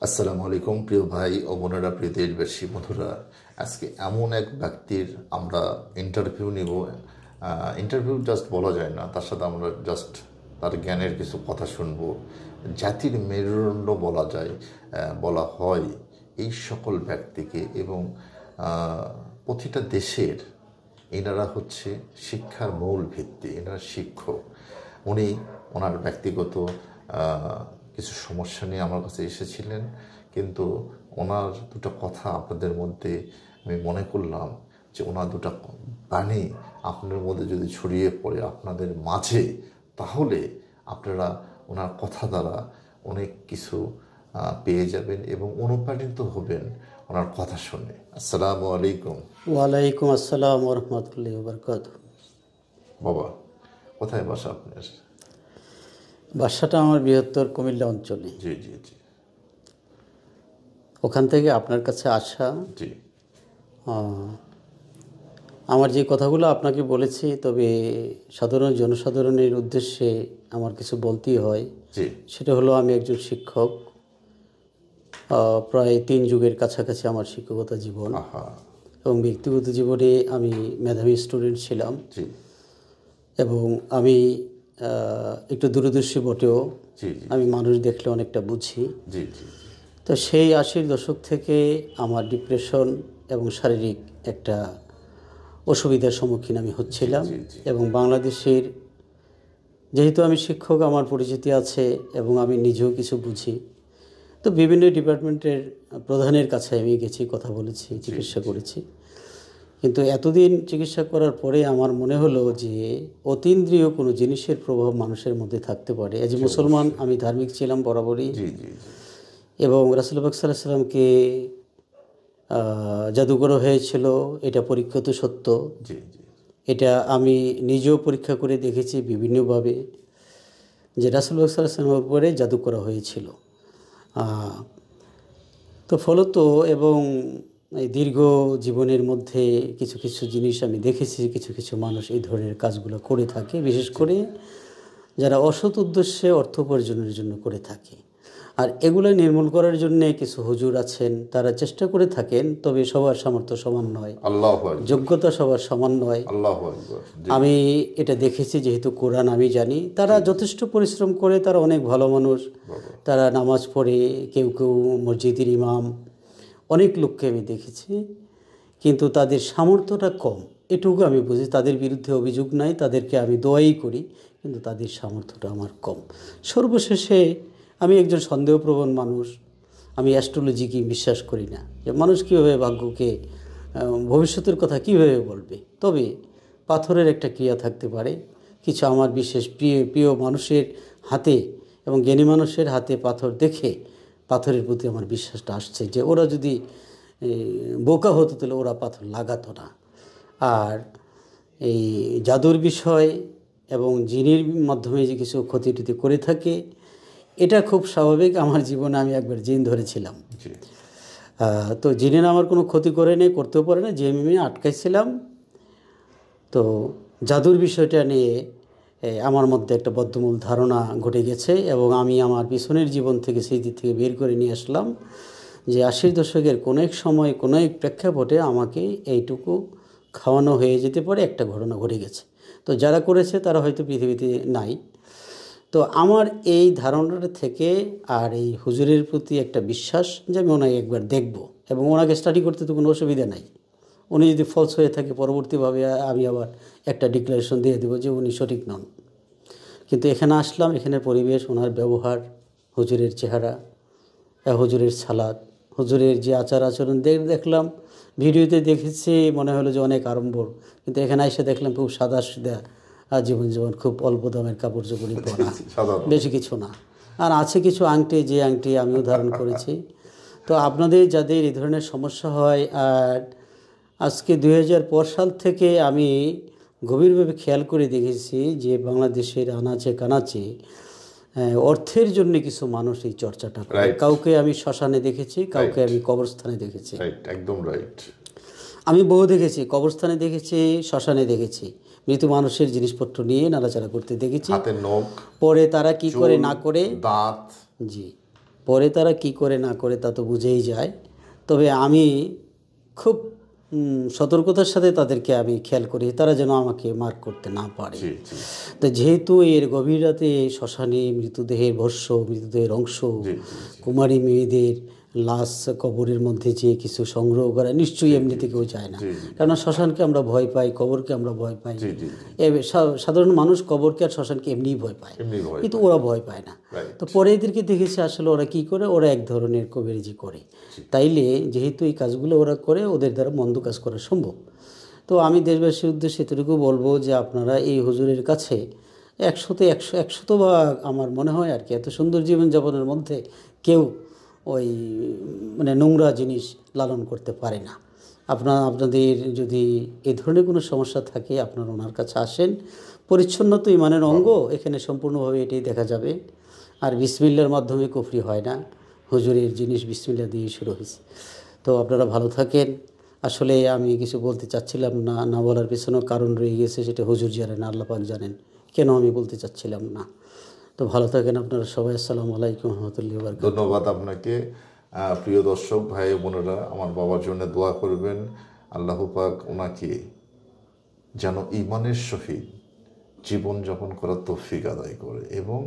আসসালামু আলাইকুম প্রিয় ভাই ও বোনেরা, প্রিয় দেশবাসী বন্ধুরা। আজকে এমন এক ব্যক্তির আমরা ইন্টারভিউ নিব। ইন্টারভিউ জাস্ট বলা যায় না, তার সাথে আমরা জাস্ট তার জ্ঞানের কিছু কথা শুনব। জাতির মেরুদণ্ড বলা যায়, বলা হয় এই সকল ব্যক্তিকে, এবং প্রতিটা দেশের এনারা হচ্ছে শিক্ষার মূল ভিত্তি, এনারা শিক্ষক। উনি ওনার ব্যক্তিগত কিছু সমস্যা নিয়ে আমার কাছে এসেছিলেন, কিন্তু ওনার দুটো কথা আপনাদের মধ্যে আমি মনে করলাম যে ওনার দুটো বাণী আপনাদের মধ্যে যদি ছড়িয়ে পড়ে আপনাদের মাঝে, তাহলে আপনারা ওনার কথা দ্বারা অনেক কিছু পেয়ে যাবেন এবং অনুপ্রাণিত হবেন ওনার কথা শুনে। আসসালামু আলাইকুম। ওয়ালাইকুম আসসালাম ওয়া রাহমাতুল্লাহি ওয়া বারাকাতুহু। বাবা, কোথায় বাসা আপনার? বাসাটা আমার বৃহত্তর কুমিল্লা অঞ্চলে। জি জি জি। ওখান থেকে আপনার কাছে আসা, জি আমার যে কথাগুলো আপনাকে বলেছি, তবে সাধারণ জনসাধারণের উদ্দেশ্যে আমার কিছু বলতেই হয়। জি। সেটা হলো, আমি একজন শিক্ষক। প্রায় 3 যুগের কাছাকাছি আমার শিক্ষকতা জীবন। এবং ব্যক্তিগত জীবনে আমি মেধাবী স্টুডেন্ট ছিলাম। জি। এবং আমি একটু দূরদর্শী বটেও। জি। আমি মানুষ দেখলে অনেকটা বুঝি। জি জি। তো সেই 80-র দশক থেকে আমার ডিপ্রেশন এবং শারীরিক একটা অসুবিধার সম্মুখীন আমি হচ্ছিলাম। এবং বাংলাদেশের, যেহেতু আমি শিক্ষক, আমার পরিচিতি আছে এবং আমি নিজেও কিছু বুঝি, তো বিভিন্ন ডিপার্টমেন্টের প্রধানের কাছে আমি গেছি, কথা বলেছি, চিকিৎসা করেছি। কিন্তু এতদিন চিকিৎসা করার পরে আমার মনে হলো যে অতীন্দ্রিয় কোনো জিনিসের প্রভাব মানুষের মধ্যে থাকতে পারে। এজ এ মুসলমান আমি ধার্মিক ছিলাম বরাবরই। এবং রাসূলুল্লাহ সাল্লাল্লাহু আলাইহি ওয়াসাল্লামকে জাদু করা হয়েছিল, এটা পরীক্ষিত সত্য। এটা আমি নিজেও পরীক্ষা করে দেখেছি বিভিন্নভাবে, যে রাসূলুল্লাহ সাল্লাল্লাহু আলাইহি ওয়াসাল্লামের উপরে জাদু করা হয়েছিল। তো ফলত এবং এই দীর্ঘ জীবনের মধ্যে কিছু কিছু জিনিস আমি দেখেছি, কিছু কিছু মানুষ এই ধরনের কাজগুলো করে থাকে, বিশেষ করে যারা অসৎ উদ্দেশ্যে অর্থ উপার্জনের জন্য করে থাকে। আর এগুলো নির্মূল করার জন্য কিছু হুজুর আছেন, তারা চেষ্টা করে থাকেন, তবে সবার সামর্থ্য সমান নয়, যোগ্যতা সবার সমান নয়। আমি এটা দেখেছি, যেহেতু কোরআন আমি জানি, তারা যথেষ্ট পরিশ্রম করে, তারা অনেক ভালো মানুষ, তারা নামাজ পড়ে, কেউ কেউ মসজিদের ইমাম, অনেক লোককে আমি দেখেছি, কিন্তু তাদের সামর্থ্যটা কম, এটুকু আমি বুঝি। তাদের বিরুদ্ধে অভিযোগ নাই, তাদেরকে আমি দোয়াই করি, কিন্তু তাদের সামর্থ্যটা আমার কম। সর্বশেষে আমি একজন সন্দেহপ্রবণ মানুষ, আমি অ্যাস্ট্রোলজিকে বিশ্বাস করি না, যে মানুষ কীভাবে ভাগ্যকে, ভবিষ্যতের কথা কীভাবে বলবে। তবে পাথরের একটা ক্রিয়া থাকতে পারে, কিছু আমার বিশেষ প্রিয় মানুষের হাতে এবং জ্ঞানী মানুষের হাতে পাথর দেখে পাথরের প্রতি আমার বিশ্বাসটা আসছে, যে ওরা যদি বোকা হতো তাহলে ওরা পাথর লাগাতো না। আর এই জাদুর বিষয় এবং জিনের মাধ্যমে যে কিছু ক্ষতি টতি করে থাকে, এটা খুব স্বাভাবিক। আমার জীবনে আমি একবার জিন ধরেছিলাম, তো জিনের আমার কোনো ক্ষতি করে নেই, করতেও পারে না, যে আমি আটকাইছিলাম। তো জাদুর বিষয়টা নিয়ে আমার মধ্যে একটা বদ্ধমূল ধারণা ঘটে গেছে, এবং আমি আমার পিছনের জীবন থেকে, সেই দিক থেকে বের করে নিয়ে আসলাম, যে 80-র দশকের কোনো এক সময় কোনো এক প্রেক্ষাপটে আমাকে এইটুকু খাওয়ানো হয়ে যেতে পারে, একটা ঘটনা ঘটে গেছে। তো যারা করেছে তারা হয়তো পৃথিবীতে নাই। তো আমার এই ধারণাটা থেকে আর এই হুজুরের প্রতি একটা বিশ্বাস, যে আমি ওনাকে একবার দেখব, এবং ওনাকে স্টাডি করতে তো কোনো অসুবিধা নাই। উনি যদি ফলস হয়ে থাকে, পরবর্তীভাবে আমি আবার একটা ডিক্লারেশন দিয়ে দেবো যে উনি সঠিক নন। কিন্তু এখানে আসলাম, এখানের পরিবেশ, ওনার ব্যবহার, হুজুরের চেহারা, হুজুরের সালাত, হুজুরের যে আচার আচরণ দেখলাম, ভিডিওতে দেখেছি, মনে হলো যে অনেক আড়ম্বর, কিন্তু এখানে এসে দেখলাম খুব সাদা সিধা জীবন, খুব অল্প দামের কাপড় চোপড়ই পরা, বেশি কিছু না। আর আছে কিছু আংটি, যে আংটি আমিও ধারণ করেছি। তো আপনাদের যাদের এই ধরনের সমস্যা হয়, আর আজকে 2000 সাল থেকে আমি গভীরভাবে খেয়াল করে দেখেছি যে বাংলাদেশের আনাচে কানাচে অর্থের জন্য কিছু মানুষ এই চর্চাটা করে। কাউকে আমি শ্মশানে দেখেছি, কাউকে আমি কবরস্থানে দেখেছি। একদম রাইট। আমি বহু দেখেছি, কবরস্থানে দেখেছি, শ্মশানে দেখেছি, মৃত মানুষের জিনিসপত্র নিয়ে নাড়াচাড়া করতে দেখেছি। পরে তারা কি করে না করে, দাঁত, জি, পরে তারা কি করে না করে তা তো বুঝেই যায়। তবে আমি খুব সতর্কতার সাথে তাদেরকে আমি খেয়াল করি, তারা যেন আমাকে মার্ক করতে না পারে। জি জি তো যেহেতু এর গভীর রাতে শ্মশানে মৃতদেহের ভস্য, মৃতদেহের অংশ, জি জি কুমারী মেয়েদের লাশ কবরের মধ্যে যে কিছু সংগ্রহ করা নিশ্চয়ই এমনিতে কেউ যায় না। জি কেননা শ্মশানকে আমরা ভয় পাই, কবরকে আমরা ভয় পাই। জি জি সাধারণ মানুষ কবরকে আর শ্মশানকে এমনিই ভয় পায়, এমনি ভয় কিন্তু ওরা ভয় পায় না। রাইট তো পরে এদেরকে দেখেছি আসলে ওরা কি করে, ওরা এক ধরনের কবিরাজি করে। তাইলে যেহেতু এই কাজগুলো ওরা করে, ওদের দ্বারা মন্দ কাজ করা সম্ভব। তো আমি দেশবাসীর উদ্দেশ্যে এতটুকু বলবো যে আপনারা এই হুজুরের কাছে 100% আমার মনে হয় আর কি, এত সুন্দর জীবনযাপনের মধ্যে কেউ ওই মানে নোংরা জিনিস লালন করতে পারে না। আপনাদের যদি এই ধরনের কোনো সমস্যা থাকে, আপনারা ওনার কাছে আসেন। পরিচ্ছন্নতা ইমানের অঙ্গ, এখানে সম্পূর্ণভাবে এটাই দেখা যাবে। আর বিসমিল্লার মাধ্যমে কুফরি হয় না, হুজুরের জিনিস বিসমিল্লা দিয়ে শুরু হয়েছে। তো আপনারা ভালো থাকেন। আসলে আমি কিছু বলতে চাচ্ছিলাম না, না বলার পেছনেও কারণ রয়ে গেছে, সেটা হুজুর জানেন, আল্লাহ পাক জানেন কেন আমি বলতে চাচ্ছিলাম না। তো ভালো থাকেন আপনারা সবাই। আসসালামু আলাইকুম রহমতুল্লাহি ওয়া বারাকাতুহু। ধন্যবাদ আপনাকে। প্রিয় দর্শক ভাই বোনেরা, আমার বাবার জন্য দোয়া করবেন, আল্লাহ পাক ওনাকে যেন ঈমানের সহিত জীবনযাপন করার তৌফিক আদায় করে এবং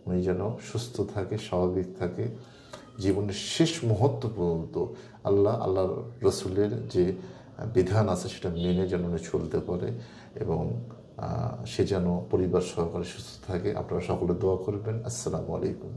উনি যেন সুস্থ থাকে, স্বাভাবিক থাকে, জীবনের শেষ মুহূর্ত পর্যন্ত আল্লাহ রসুলের যে বিধান আছে সেটা মেনে যেন উনি চলতে পারে এবং সে যেন পরিবার সহকারে সুস্থ থাকে। আপনারা সকলে দোয়া করবেন। আসসালামু আলাইকুম।